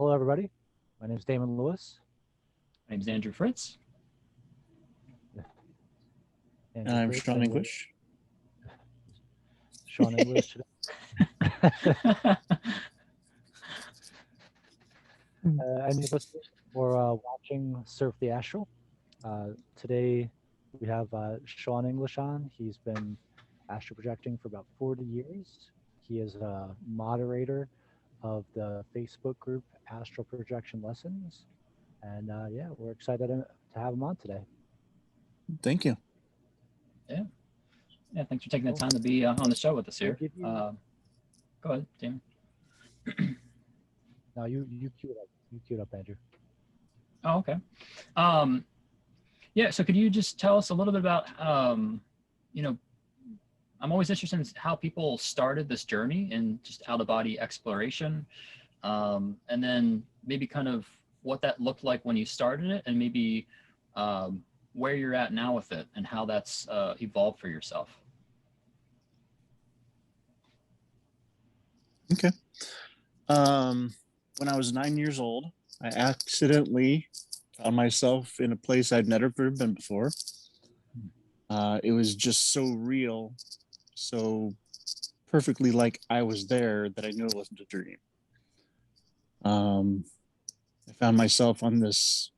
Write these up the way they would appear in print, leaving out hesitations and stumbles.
Hello, everybody. My name is Damon Lewis. My name's Andrew Fritz. Andrew And I'm Fritz, Sean and English. Sean English today. And you're listening or watching Surf the Astral. Today we have Sean English on. He's been astral projecting for about 40 years. He is a moderator of the Facebook group Astral Projection Lessons. And yeah, we're excited to have him on today. Thank you. Yeah, thanks for taking the time to be on the show with us here. Go ahead, Damon. No, you queue it up. You queue it up, Andrew. Oh, okay. Yeah, so could you just tell us a little bit about, I'm always interested in how people started this journey and just out-of-body exploration, and then maybe kind of what that looked like when you started it, and maybe where you're at now with it and how that's evolved for yourself. Okay. When I was 9 years old, I accidentally found myself in a place I'd never been before. It was just so real, so perfectly like I was there that I knew it wasn't a dream. I found myself on this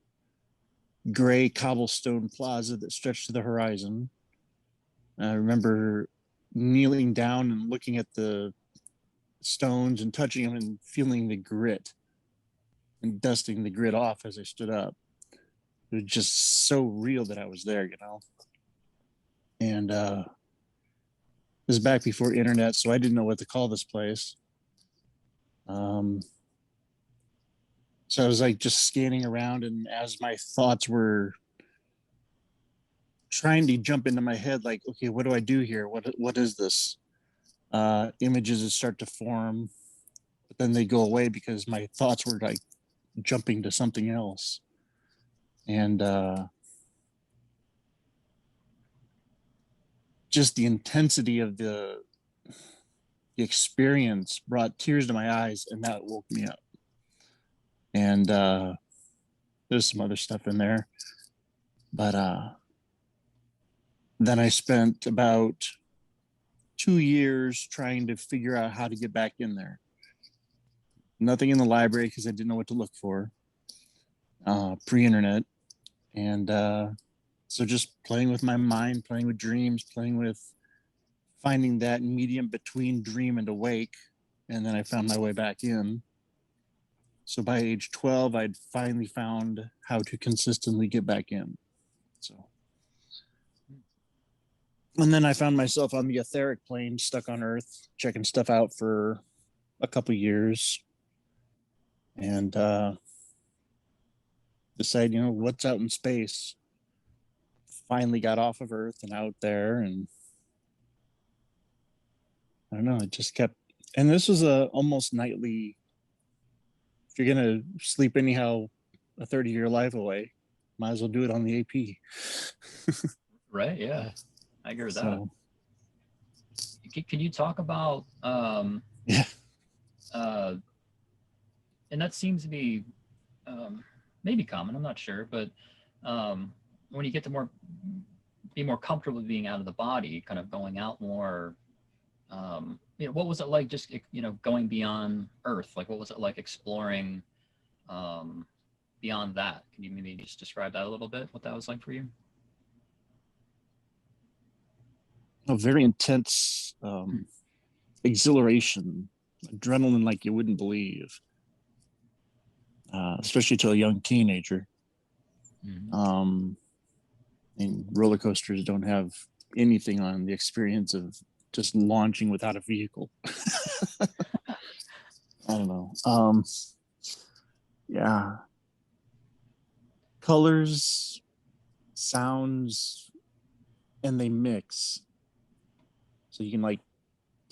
gray cobblestone plaza that stretched to the horizon. I remember kneeling down and looking at the stones and touching them and feeling the grit and dusting the grit off as I stood up. It was just so real that I was there, And it was back before internet, so I didn't know what to call this place. So I was like just scanning around, and as my thoughts were trying to jump into my head, like, okay, what do I do here? What is this? Images would start to form, but then they go away because my thoughts were like jumping to something else. And just the intensity of the experience brought tears to my eyes, and that woke me up. And there's some other stuff in there, but then I spent about 2 years trying to figure out how to get back in there. Nothing in the library because I didn't know what to look for, pre-internet. And so just playing with my mind, playing with dreams, playing with finding that medium between dream and awake. And then I found my way back in. So by age 12, I'd finally found how to consistently get back in. So, and then I found myself on the etheric plane, stuck on Earth, checking stuff out for a couple years. And decided, what's out in space? Finally got off of Earth and out there, and I don't know, it just kept, and this was a almost nightly, if you're gonna sleep anyhow a 30-year life away, might as well do it on the AP. Right, yeah, I agree with that. Can you talk about yeah, and that seems to be maybe common, I'm not sure, but when you get to be more comfortable with being out of the body, kind of going out more, what was it like just, going beyond Earth? Like, what was it like exploring beyond that? Can you maybe just describe that a little bit, what that was like for you? a very intense exhilaration, adrenaline like you wouldn't believe, especially to a young teenager. Mm-hmm. And roller coasters don't have anything on the experience of just launching without a vehicle. I don't know. Yeah. Colors, sounds, and they mix. So you can like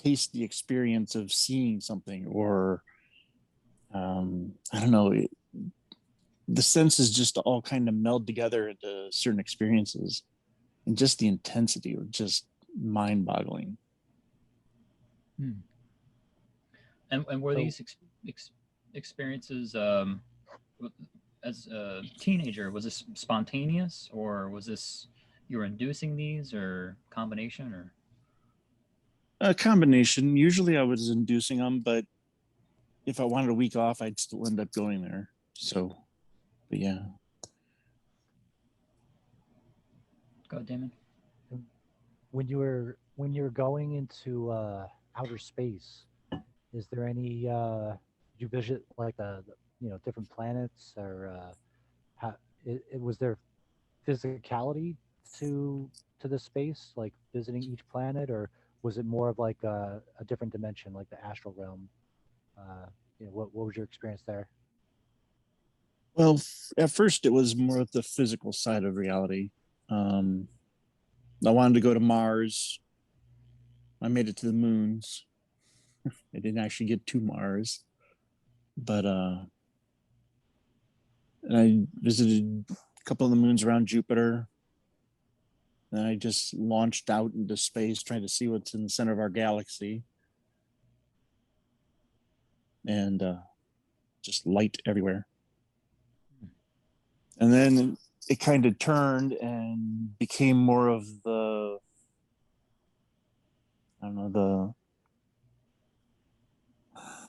taste the experience of seeing something, or I don't know. The senses just all kind of meld together into certain experiences, and just the intensity was just mind-boggling. And were these experiences as a teenager, was this spontaneous, or was this you were inducing these, or combination, or? A combination. Usually I was inducing them, but if I wanted a week off, I'd still end up going there. So, but yeah. Go ahead, Damon. When you're going into outer space, is there any did you visit like the different planets or how was there physicality to to the space, like visiting each planet, or was it more of like a different dimension, like the astral realm? What was your experience there? Well, at first it was more of the physical side of reality. Um, I wanted to go to Mars. I made it to the moons. I didn't actually get to Mars, but I visited a couple of the moons around Jupiter. And I just launched out into space trying to see what's in the center of our galaxy. And just light everywhere. And then it kind of turned and became more of the, I don't know, I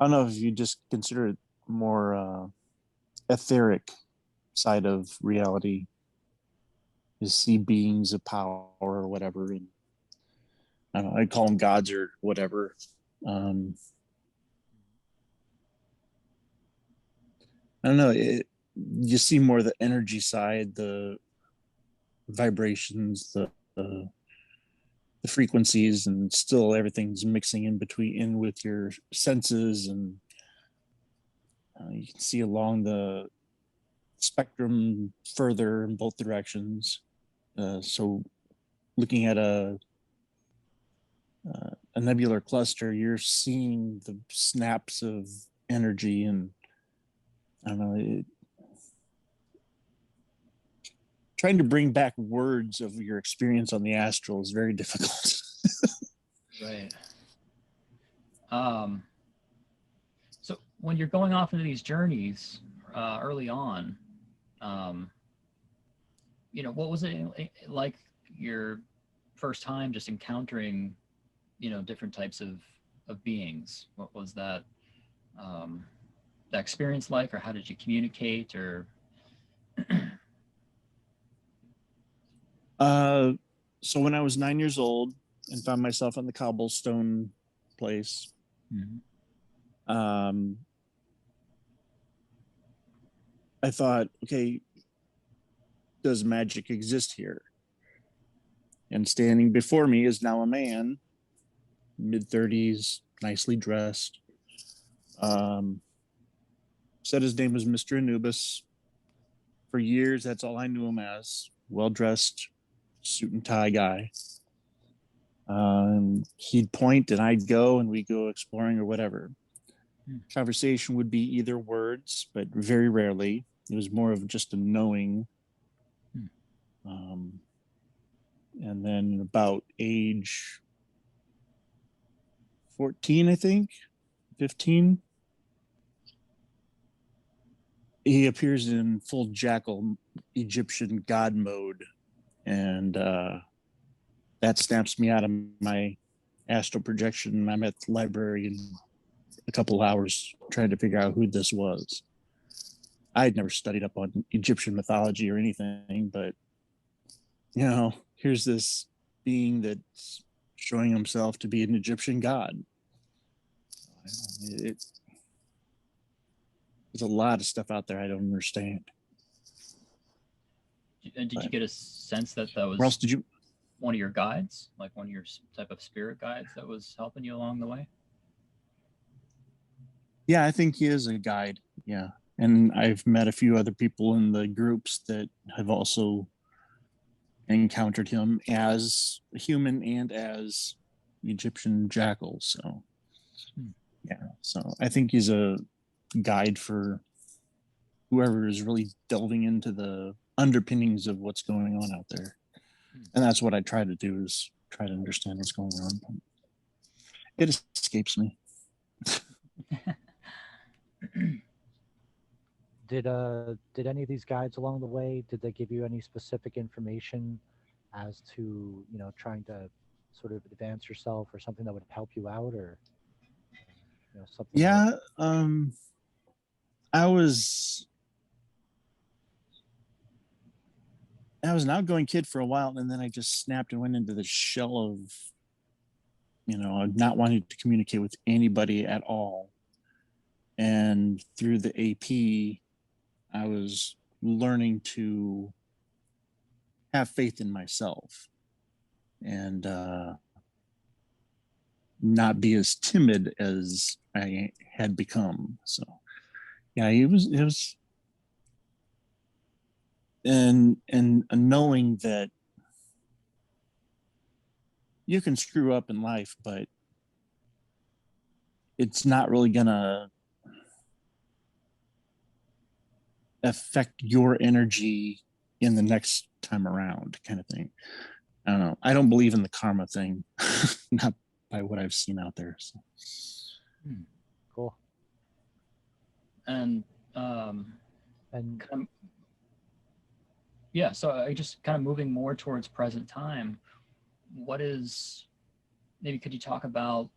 don't know if you just consider it more etheric side of reality, is see beings of power or whatever. And I don't know, I'd call them gods or whatever. Um, I don't know. You see more of the energy side, the vibrations, the frequencies, and still everything's mixing in between in with your senses, and you can see along the spectrum further in both directions. So looking at a nebular cluster, you're seeing the snaps of energy, and I don't know, trying to bring back words of your experience on the astral is very difficult. Right. So when you're going off into these journeys early on, um, what was it like your first time just encountering, different types of beings? What was um, that experience like, or how did you communicate, or? uh, so when I was 9 years old and found myself in the cobblestone place, um, I thought, okay, does magic exist here? And standing before me is now a man, mid-30s, nicely dressed. Said his name was Mr. Anubis. For years, that's all I knew him as. Well-dressed, suit and tie guy. He'd point and I'd go and we'd go exploring or whatever. Conversation would be either words, but very rarely. It was more of just a knowing. And then about age 14, I think, 15, he appears in full jackal Egyptian god mode. And that snaps me out of my astral projection. I'm at the library in a couple hours trying to figure out who this was. I had never studied up on Egyptian mythology or anything, but here's this being that's showing himself to be an Egyptian god. There's a lot of stuff out there I don't understand. Did you get a sense that was where else did you one of your guides, like one of your type of spirit guides that was helping you along the way? Yeah, I think he is a guide. Yeah. And I've met a few other people in the groups that have also encountered him as a human and as Egyptian jackal. So, yeah. So I think he's a guide for whoever is really delving into the underpinnings of what's going on out there. And that's what I try to do, is try to understand what's going on. It escapes me. Did any of these guides along the way, did they give you any specific information as to, trying to sort of advance yourself or something that would help you out, or something that Yeah, I was an outgoing kid for a while, and then I just snapped and went into the shell of, not wanting to communicate with anybody at all. And through the AP, I was learning to have faith in myself and not be as timid as I had become. So yeah, it was and knowing that you can screw up in life, but it's not really gonna affect your energy in the next time around, kind of thing. I don't know. I don't believe in the karma thing, not by what I've seen out there. So. cool. And And kind of, yeah, so I just kind of moving more towards present time. What is, maybe could you talk about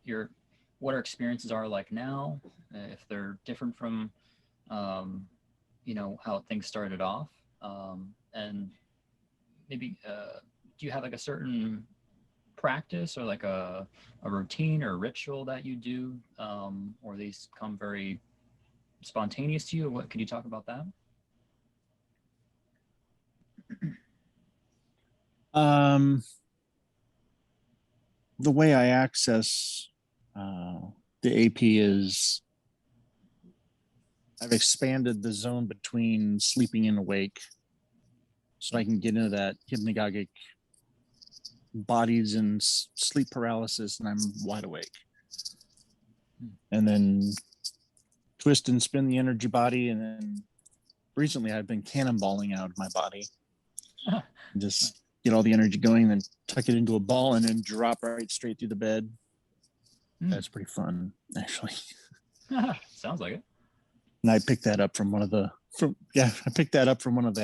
what our experiences are like now, if they're different from how things started off, and maybe do you have like a certain practice or like a routine or ritual that you do, or these come very spontaneous to you? What could you talk about that? Um, the way I access the AP is I've expanded the zone between sleeping and awake, so I can get into that hypnagogic bodies in sleep paralysis, and I'm wide awake. And then twist and spin the energy body, and then recently I've been cannonballing out of my body. Just get all the energy going, then tuck it into a ball, and then drop right straight through the bed. That's pretty fun, actually. Sounds like it. And I picked that up from one of the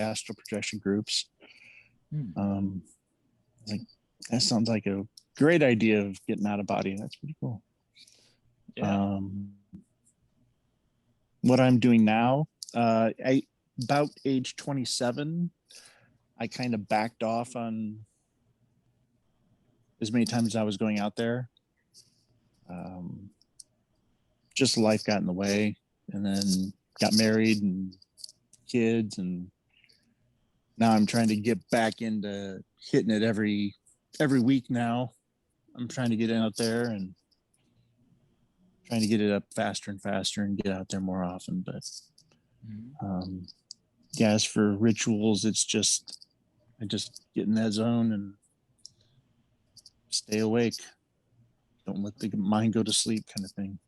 astral projection groups. Like, that sounds like a great idea of getting out of body. That's pretty cool. Yeah. What I'm doing now, I about age 27, I kind of backed off on as many times as I was going out there. Just life got in the way, and then got married and kids, and now I'm trying to get back into hitting it every week now. I'm trying to get out there and trying to get it up faster and faster and get out there more often. But yeah, as for rituals, it's just I just get in that zone and stay awake. Don't let the mind go to sleep, kind of thing.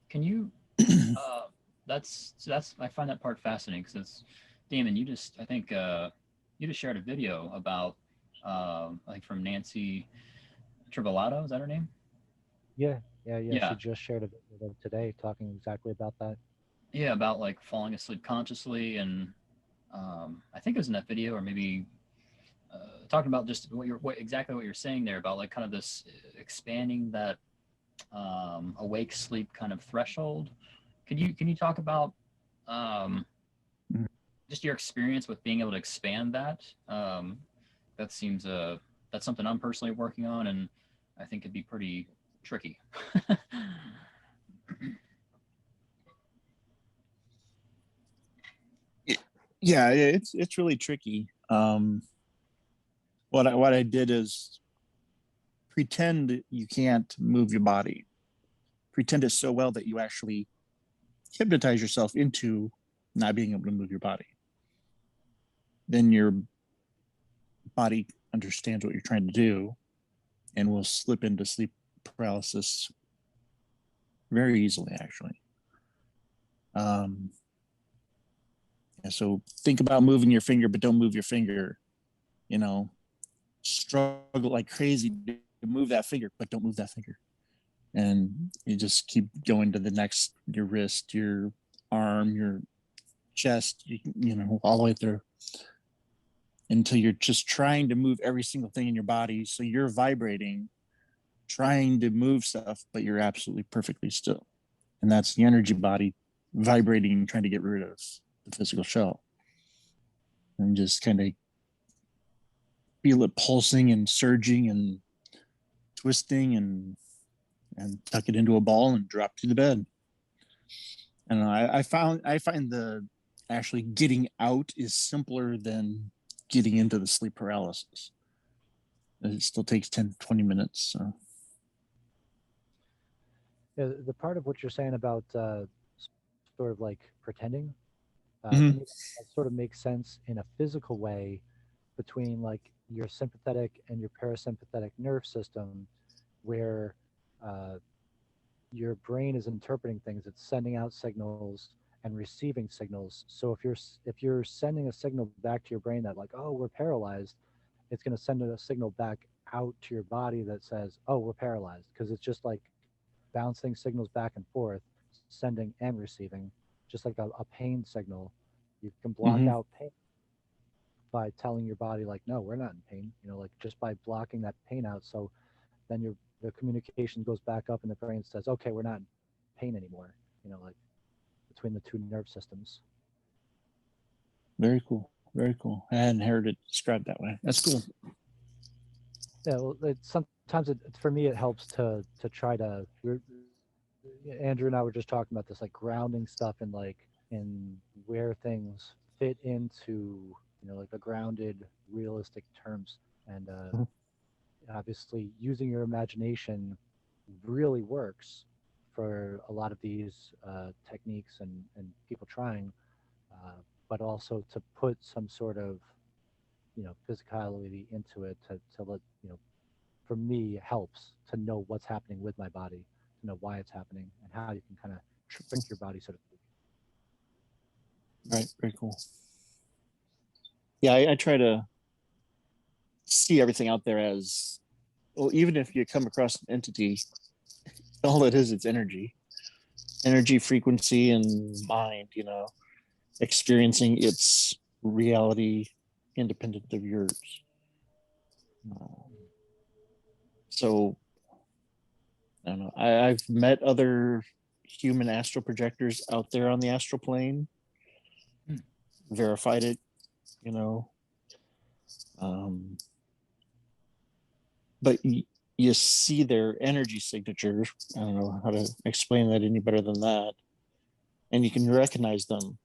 Can you? That's I find that part fascinating because Damon, I think you just shared a video about I think from Nancy Tribolato. Is that her name? yeah. Yeah. She just shared a video today talking exactly about that. Yeah, about like falling asleep consciously, and I think it was in that video, or maybe talking about just exactly what you're saying there about like kind of this expanding that awake sleep kind of threshold. Can you talk about just your experience with being able to expand that? That seems that's something I'm personally working on, and I think it'd be pretty tricky. Yeah, it's really tricky. What I did is pretend you can't move your body. Pretend it so well that you actually hypnotize yourself into not being able to move your body. Then your body understands what you're trying to do and will slip into sleep paralysis very easily, actually. So think about moving your finger, but don't move your finger. Struggle like crazy to move that finger, but don't move that finger. and you just keep going to the next, your wrist, your arm, your chest, you know, all the way through until you're just trying to move every single thing in your body. So you're vibrating, trying to move stuff, but you're absolutely perfectly still. And that's the energy body vibrating, trying to get rid of the physical shell. And just kind of feel it pulsing and surging and twisting and tuck it into a ball and drop to the bed. And I find the actually getting out is simpler than getting into the sleep paralysis. It still takes 10, 20 minutes. So. Yeah, the part of what you're saying about sort of like pretending, to Mm-hmm. me, that sort of makes sense in a physical way between like your sympathetic and your parasympathetic nerve system, where uh, your brain is interpreting things. It's sending out signals and receiving signals. So if you're sending a signal back to your brain that like, oh, we're paralyzed, it's going to send a signal back out to your body that says, oh, we're paralyzed, because it's just like bouncing signals back and forth, sending and receiving, just like a pain signal. You can block Mm-hmm. out pain by telling your body like, no, we're not in pain, like just by blocking that pain out. So then the communication goes back up and the brain says, okay, we're not in pain anymore, like between the two nerve systems. Very cool. Very cool. I hadn't heard it described that way. That's cool. Yeah, well, sometimes for me it helps to try to. Andrew and I were just talking about this like grounding stuff and like in where things fit into like the grounded realistic terms, and obviously using your imagination really works for a lot of these techniques and people trying, uh, but also to put some sort of physicality into it to let for me it helps to know what's happening with my body, to know why it's happening and how you can kind of shrink your body, so to speak. Right. Very cool. Yeah, I try to see everything out there as well, even if you come across an entity, all it is, it's energy, frequency, and mind, experiencing its reality independent of yours. Uh, so I don't know. I've met other human astral projectors out there on the astral plane, verified it, you know. Um, but you see their energy signatures. I don't know how to explain that any better than that. And you can recognize them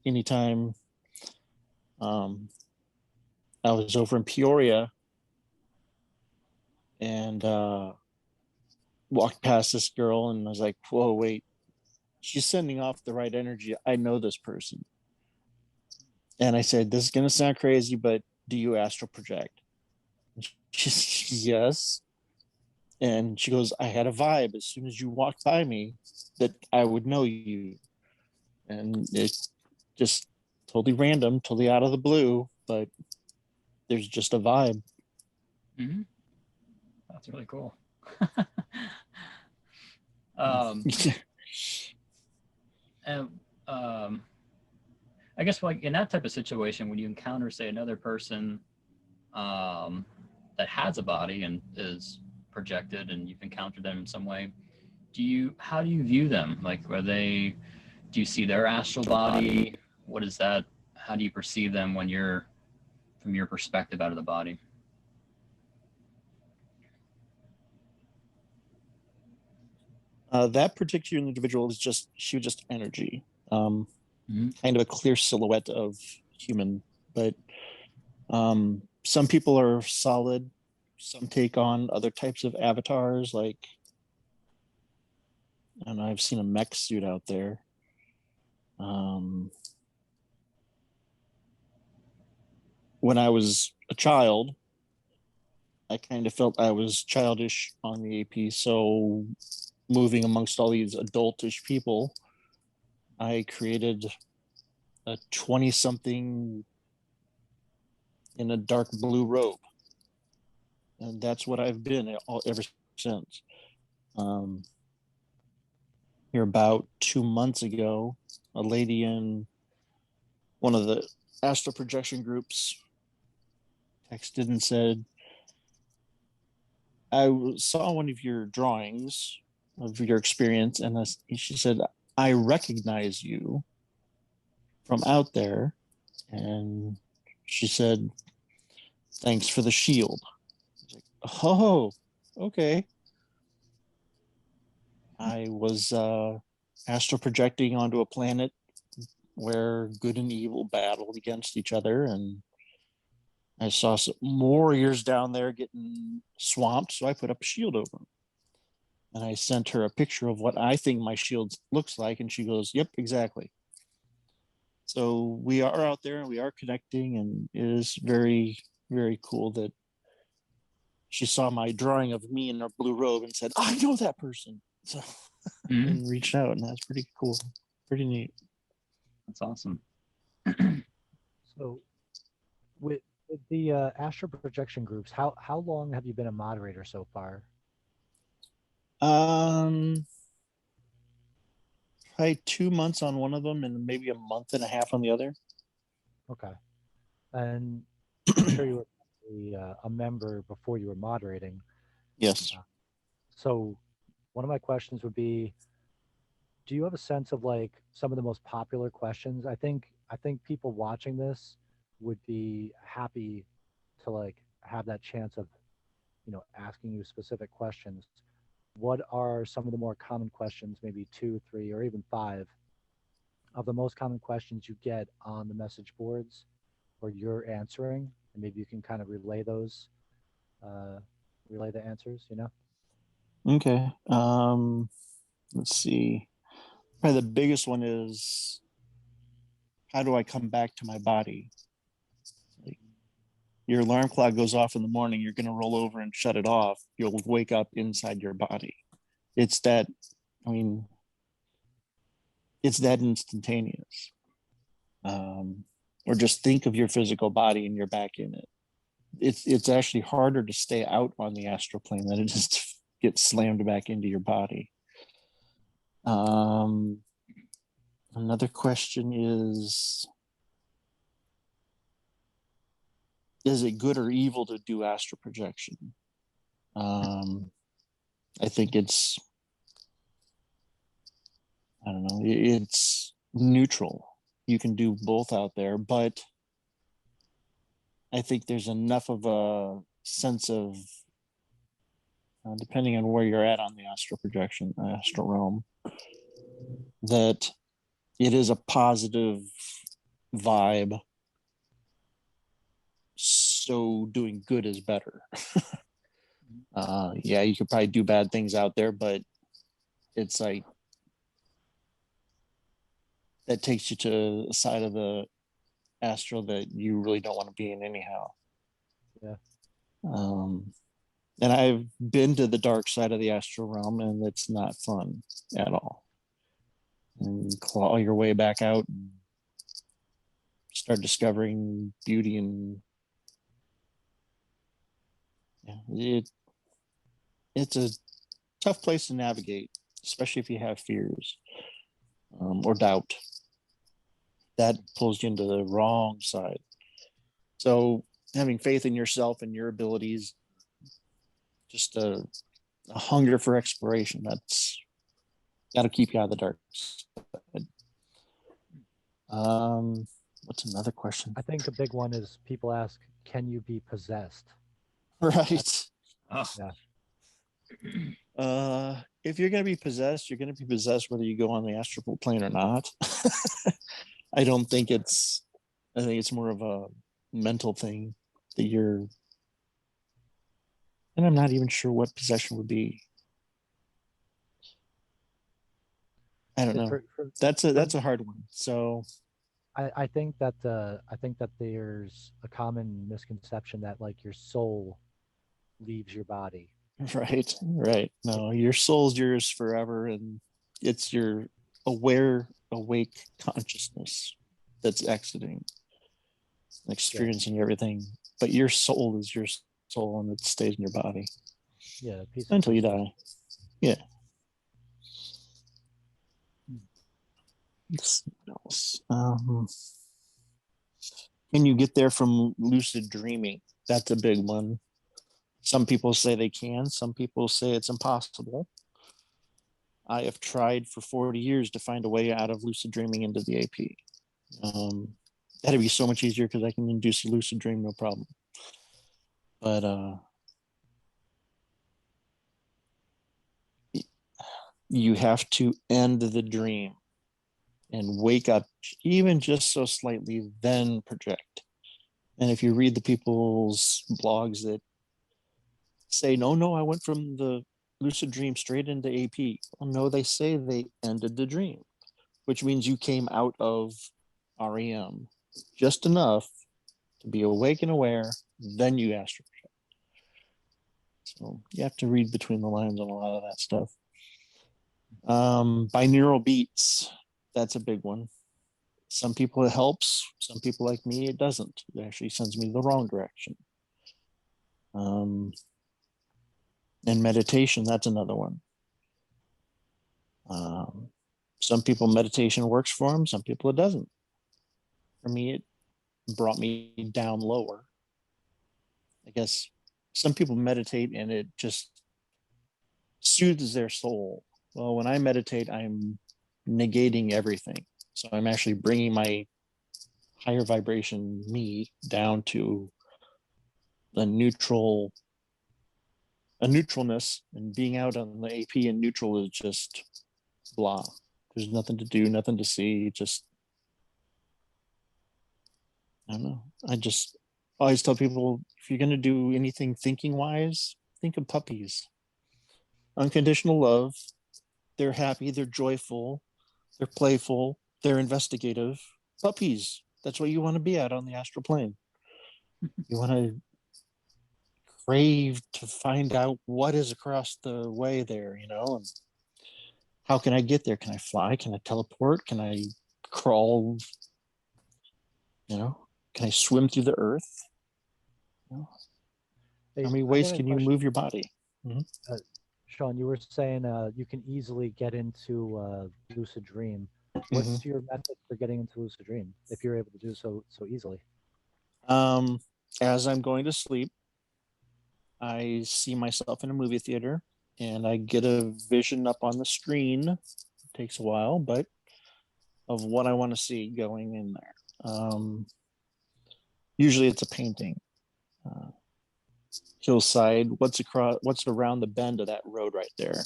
anytime. Um, I was over in Peoria and walked past this girl and I was like, whoa, wait, she's sending off the right energy. I know this person. And I said, this is going to sound crazy, but do you astral project? She's yes. And she goes, I had a vibe as soon as you walked by me that I would know you. And it just totally random, totally out of the blue, but there's just a vibe. Mm-hmm. That's really cool. um, and I guess like in that type of situation, when you encounter, say, another person um, that has a body and is projected, and you've encountered them in some way, how do you view them? Like, do you see their astral body? What is that? How do you perceive them when you're from your perspective out of the body? That particular individual she was just energy, Mm-hmm. kind of a clear silhouette of human. But some people are solid. Some take on other types of avatars, like, and I've seen a mech suit out there. Um, when I was a child, I kind of felt I was childish on the AP. So moving amongst all these adultish people, I created a 20 something in a dark blue robe. And that's what I've been ever since. Here about 2 months ago, a lady in one of the astral projection groups texted and said, I saw one of your drawings of your experience, and she said, I recognize you from out there. And she said, thanks for the shield. I was like, oh, okay. I was astral projecting onto a planet where good and evil battled against each other, and I saw some warriors down there getting swamped, so I put up a shield over them. And I sent her a picture of what I think my shield looks like, and she goes, yep, exactly. So we are out there and we are connecting, and it is very, very cool that she saw my drawing of me in a blue robe and said, I know that person. So and reached out, and that's pretty cool. Pretty neat. That's awesome. So with the astral projection groups, how long have you been a moderator so far? Probably 2 months on one of them and maybe a month and a half on the other. Okay. And I'm sure you were a member before you were moderating. Yes. So one of my questions would be, do you have a sense of like some of the most popular questions? I think people watching this would be happy to like have that chance of, asking you specific questions. What are some of the more common questions, maybe two, three, or even five of the most common questions you get on the message boards or you're answering? And maybe you can kind of relay the answers. Okay. Let's see. Probably the biggest one is, how do I come back to my body? Like, your alarm clock goes off in the morning, you're going to roll over and shut it off. You'll wake up inside your body. It's that, I mean, it's that instantaneous. Or just think of your physical body and you're back in it. It's actually harder to stay out on the astral plane than it is to get slammed back into your body. Another question is it good or evil to do astral projection? I think I don't know, it's neutral. You can do both out there, but I think there's enough of a sense of, depending on where you're at on the astral projection, astral realm, that it is a positive vibe. So doing good is better. Yeah, you could probably do bad things out there, but it's like that takes you to a side of the astral that you really don't want to be in anyhow. Yeah. And I've been to the dark side of the astral realm, and it's not fun at all. And claw your way back out and start discovering beauty, and yeah, it's a tough place to navigate, especially if you have fears or doubt. That pulls you into the wrong side. So having faith in yourself and your abilities, just a hunger for exploration, that's got to keep you out of the dark side. What's another question? I think a big one is people ask, can you be possessed? Right. Oh. Yeah. If you're going to be possessed, you're going to be possessed whether you go on the astral plane or not. I think it's more of a mental thing that you're, and I'm not even sure what possession would be. I don't know. That's a hard one. So I think that there's a common misconception that like your soul leaves your body. right. No, your soul's yours forever, and it's your awake consciousness that's exiting, experiencing everything. But your soul is your soul, and it stays in your body Yeah, until you die. Yeah. Let's see what else. Can you get there from lucid dreaming? That's a big one. Some people say they can. Some people say it's impossible. I have tried for 40 years to find a way out of lucid dreaming into the AP. That'd be so much easier because I can induce a lucid dream, no problem. But you have to end the dream and wake up even just so slightly, then project. And if you read the people's blogs that say, no, I went from the lucid dream straight into AP. Well, no, they say they ended the dream, which means you came out of REM just enough to be awake and aware, then you astral project. So you have to read between the lines on a lot of that stuff. Binaural beats, that's a big one. Some people it helps. Some people like me, it doesn't. It actually sends me the wrong direction. And meditation, that's another one. Some people meditation works for them. Some people it doesn't. For me, it brought me down lower. I guess some people meditate and it just soothes their soul. Well, when I meditate, I'm negating everything. So I'm actually bringing my higher vibration me down to a neutralness, and being out on the AP and neutral is just blah. There's nothing to do, nothing to see. Just, I don't know. I just always tell people if you're going to do anything thinking wise, think of puppies. Unconditional love. They're happy, they're joyful, they're playful, they're investigative. Puppies. That's what you want to be at on the astral plane. You want to crave to find out what is across the way there, and how can I get there? Can I fly? Can I teleport? Can I crawl? Can I swim through the earth? Hey, How many I ways got a can you question. move your body? Uh, Sean, you were saying you can easily get into lucid dream. Mm-hmm. What's your method for getting into lucid dream if you're able to do so easily? As I'm going to sleep, I see myself in a movie theater and I get a vision up on the screen. It takes a while, but of what I want to see going in there. Usually it's a painting. Hillside, what's around the bend of that road right there.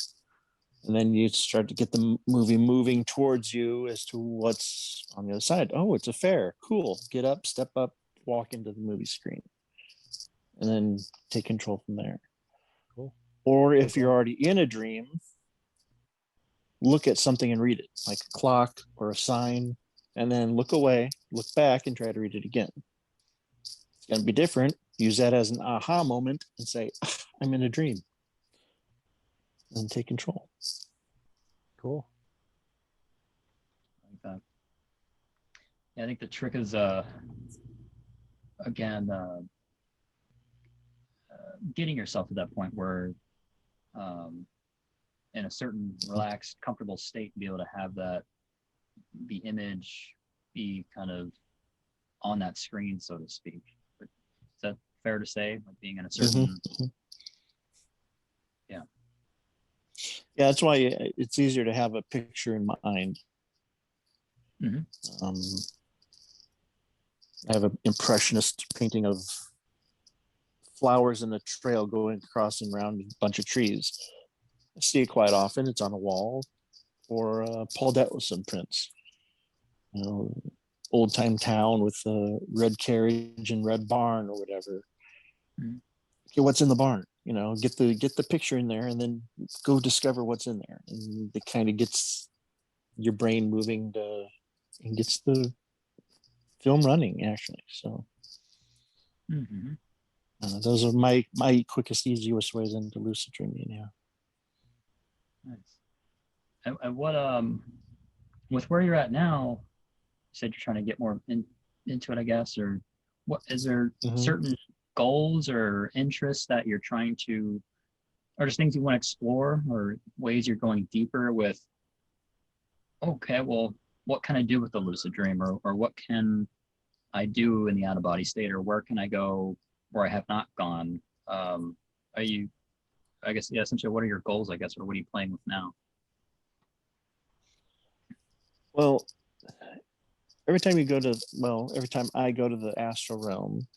And then you start to get the movie moving towards you as to what's on the other side. Oh, it's a fair. Cool. Get up, step up, walk into the movie screen, and then take control from there. Cool. Or So if you're already in a dream, look at something and read it, like a clock or a sign, and then look away, look back, and try to read it again. It's going to be different. Use that as an aha moment and say, I'm in a dream. And take control. cool. Like that. Yeah, I think the trick is again getting yourself to that point where in a certain relaxed, comfortable state, to be able to have the image be kind of on that screen, so to speak. But is that fair to say? Like being in a certain Yeah, that's why it's easier to have a picture in mind. Mm-hmm. I have an impressionist painting of flowers in a trail going across and around a bunch of trees. I see it quite often. It's on a wall, or Paul Detlefson prints. Old time town with a red carriage and red barn or whatever. Mm-hmm. Okay, what's in the barn? Get the picture in there, and then go discover what's in there. And it kind of gets your brain moving and gets the film running actually. So those are my quickest, easiest ways into lucid dreaming. Yeah. Nice. And what with where you're at now, you said you're trying to get more into it, I guess, or what is there certain goals or interests that you're trying to or just things you want to explore, or ways you're going deeper with, okay, well, what can I do with the lucid dream, or what can I do in the out of body state, or where can I go where I have not gone? Are you, I guess, yeah, essentially, what are your goals, I guess, or what are you playing with now? Well, every time I go to the astral realm,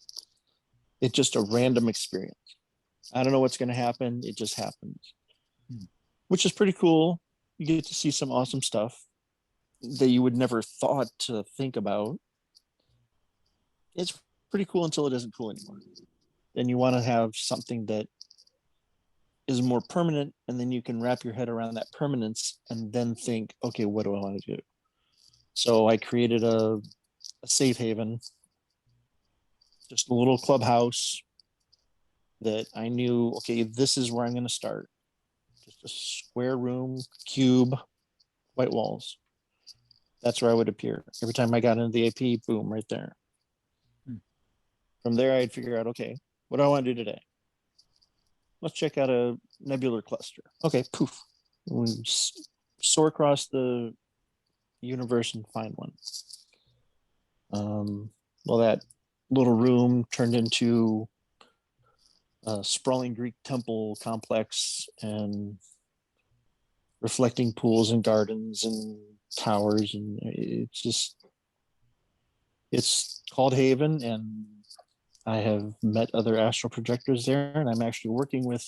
it's just a random experience. I don't know what's going to happen. It just happens, which is pretty cool. You get to see some awesome stuff that you would never thought to think about. It's pretty cool until it isn't cool anymore. Then you want to have something that is more permanent, and then you can wrap your head around that permanence and then think, okay, what do I want to do? So I created a safe haven, just a little clubhouse that I knew, okay, this is where I'm going to start. Just a square room, cube, white walls. That's where I would appear. Every time I got into the AP, boom, right there. From there, I'd figure out, okay, what do I want to do today? Let's check out a nebular cluster. Okay, poof. We soar across the universe and find one. Well, that little room turned into a sprawling Greek temple complex and reflecting pools and gardens and towers, and it's called Haven, and I have met other astral projectors there, and I'm actually working with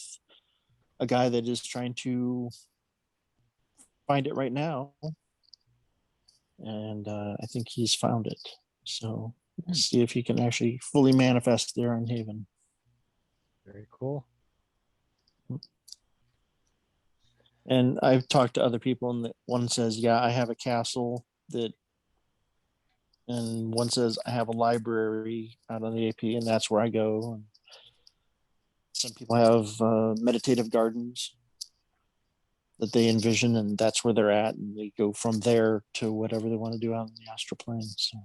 a guy that is trying to find it right now, and I think he's found it. So we'll see if he can actually fully manifest there on Haven. Very cool. And I've talked to other people, and one says, "Yeah, I have a castle that," and one says, "I have a library out on the AP, and that's where I go." And some people have meditative gardens that they envision, and that's where they're at, and they go from there to whatever they want to do out in the astral plane. So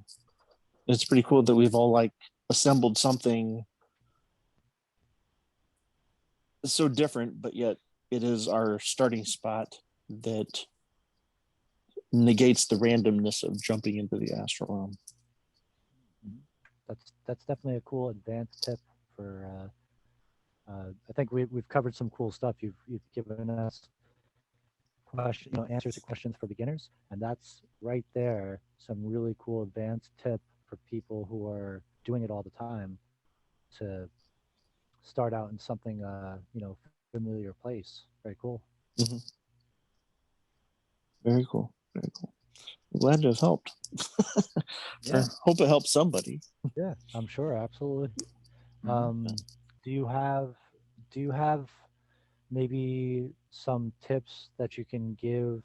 it's pretty cool that we've all like assembled something so different, but yet it is our starting spot that negates the randomness of jumping into the astral realm. That's definitely a cool advanced tip for. I think we've covered some cool stuff. You've given us answers to questions for beginners, and that's right there some really cool advanced tip for people who are doing it all the time to start out in something familiar place. Very cool. Mm-hmm. Very cool. Very cool. I'm glad to have helped. Yeah. Hope it helps somebody. Yeah, I'm sure. Absolutely. Mm-hmm. Do you have maybe some tips that you can give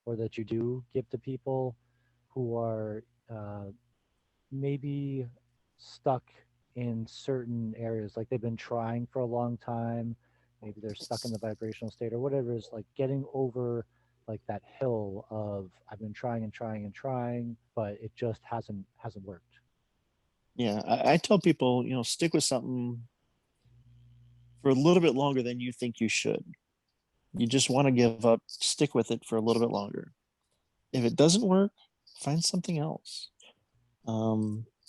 or that you do give to people who are maybe stuck in certain areas, like they've been trying for a long time, maybe they're stuck in the vibrational state or whatever, is like getting over like that hill of I've been trying and trying and trying, but it just hasn't worked. Yeah, I tell people, stick with something for a little bit longer than you think you should. You just want to give up, stick with it for a little bit longer. If it doesn't work, find something else.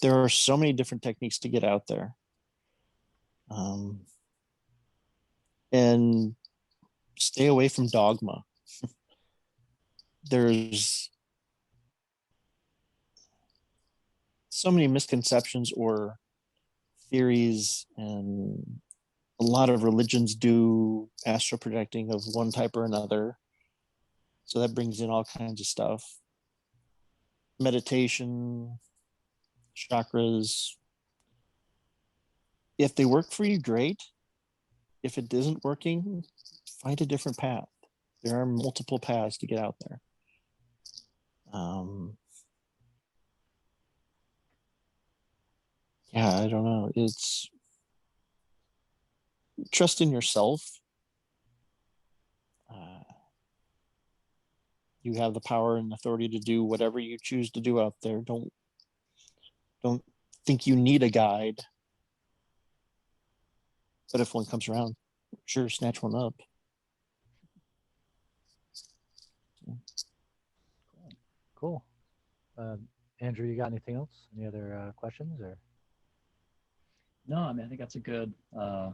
There are so many different techniques to get out there. And stay away from dogma. There's so many misconceptions or theories, and a lot of religions do astral projecting of one type or another. So that brings in all kinds of stuff. Meditation, chakras. If they work for you, great. If it isn't working, find a different path. There are multiple paths to get out there. Yeah, I don't know. It's trust in yourself. Uh, you have the power and authority to do whatever you choose to do out there. Don't think you need a guide, but if one comes around, sure snatch one up. Cool. Andrew, you got anything else? Any other questions or? No, I mean I think that's a good.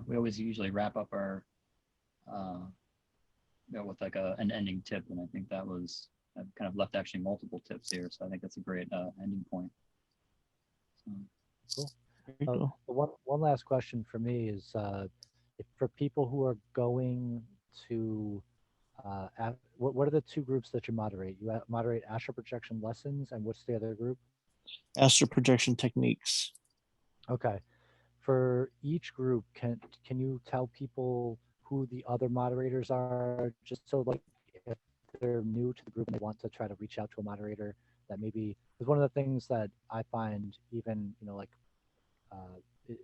We always usually wrap up our, with like an ending tip, and I think that was I've kind of left actually multiple tips here, so I think that's a great ending point. So, Cool. One last question for me is if for people who are going to what are the two groups that you moderate? You moderate astral projection lessons, and what's the other group? Astral projection techniques. Okay. For each group, can you tell people who the other moderators are, just so like if they're new to the group and they want to try to reach out to a moderator that maybe because one of the things that I find even like uh, it,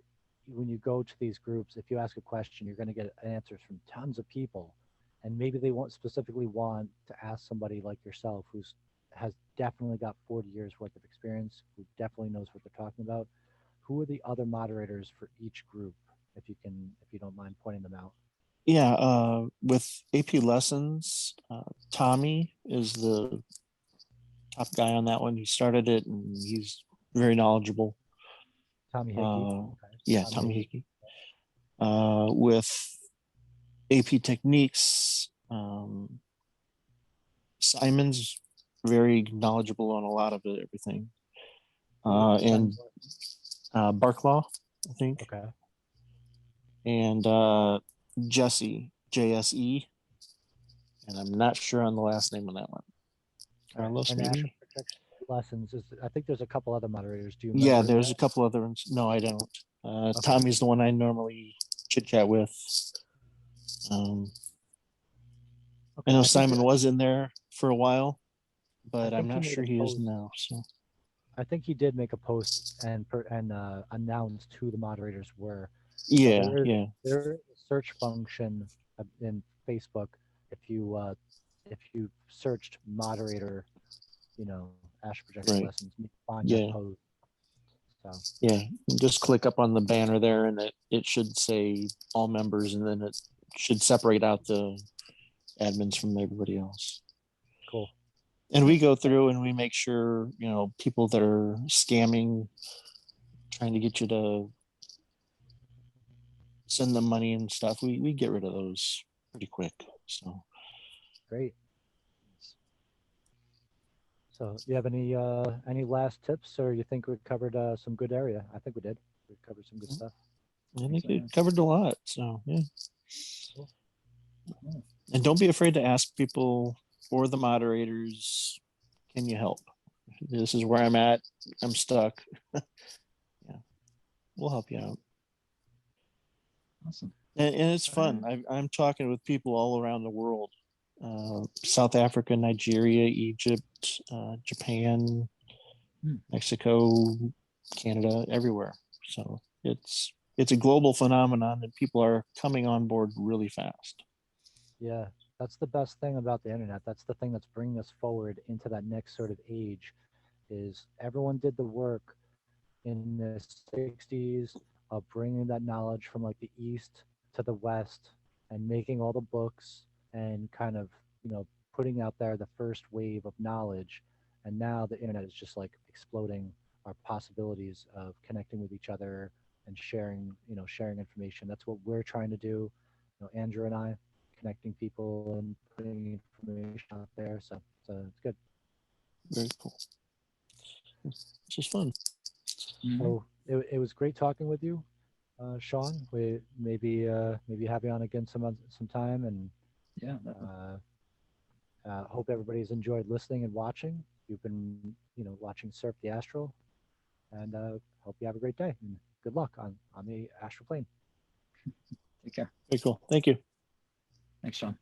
when you go to these groups, if you ask a question, you're going to get answers from tons of people, and maybe they won't specifically want to ask somebody like yourself who's has definitely got 40 years worth of experience, who definitely knows what they're talking about. Who are the other moderators for each group, if you don't mind pointing them out? Yeah, with AP lessons, Tommy is the top guy on that one. He started it and he's very knowledgeable. Tommy Hickey. Okay. Yeah, Tommy Hickey. With AP techniques, Simon's very knowledgeable on a lot of it, everything. And Barklaw, I think. Okay. And Jesse, JSE. And I'm not sure on the last name on that one. Carlos, and maybe? Astral Projection Lessons is, I think there's a couple other moderators. Do you Yeah, remember? there's a couple other ones. No, I don't. Okay. Tommy's the one I normally chit chat with. I know Simon was in there for a while, but I'm not sure he is now. So I think he did make a post and announce who the moderators were. yeah, There is a search function in Facebook. If you searched moderator, Astral Projection right. Lessons, you find that post. So yeah, just click up on the banner there, and it should say all members, and then it should separate out the admins from everybody else. Cool. And we go through and we make sure, people that are scamming, trying to get you to send them money and stuff, we get rid of those pretty quick. So great. So you have any last tips, or you think we covered some good area? I think we did. We covered some good stuff. I think we covered a lot. So yeah. Cool. And don't be afraid to ask people or the moderators, can you help? This is where I'm at. I'm stuck. Yeah. We'll help you out. Awesome. And it's fun. I'm talking with people all around the world. South Africa, Nigeria, Egypt, Japan, Mexico, Canada, everywhere. So it's a global phenomenon and people are coming on board really fast. Yeah, that's the best thing about the internet. That's the thing that's bringing us forward into that next sort of age is everyone did the work in the 60s of bringing that knowledge from like the East to the West and making all the books and kind of, putting out there the first wave of knowledge. And now the internet is just like exploding our possibilities of connecting with each other and sharing information. That's what we're trying to do. Andrew and I connecting people and putting information out there. So it's good. Very cool. It's just fun. So it was great talking with you, Sean. We maybe have you on again some time, and yeah, hope everybody's enjoyed listening and watching. You've been watching Surf the Astral, and hope you have a great day and good luck on the astral plane. Take care. Very cool. Thank you. Thanks, Sean.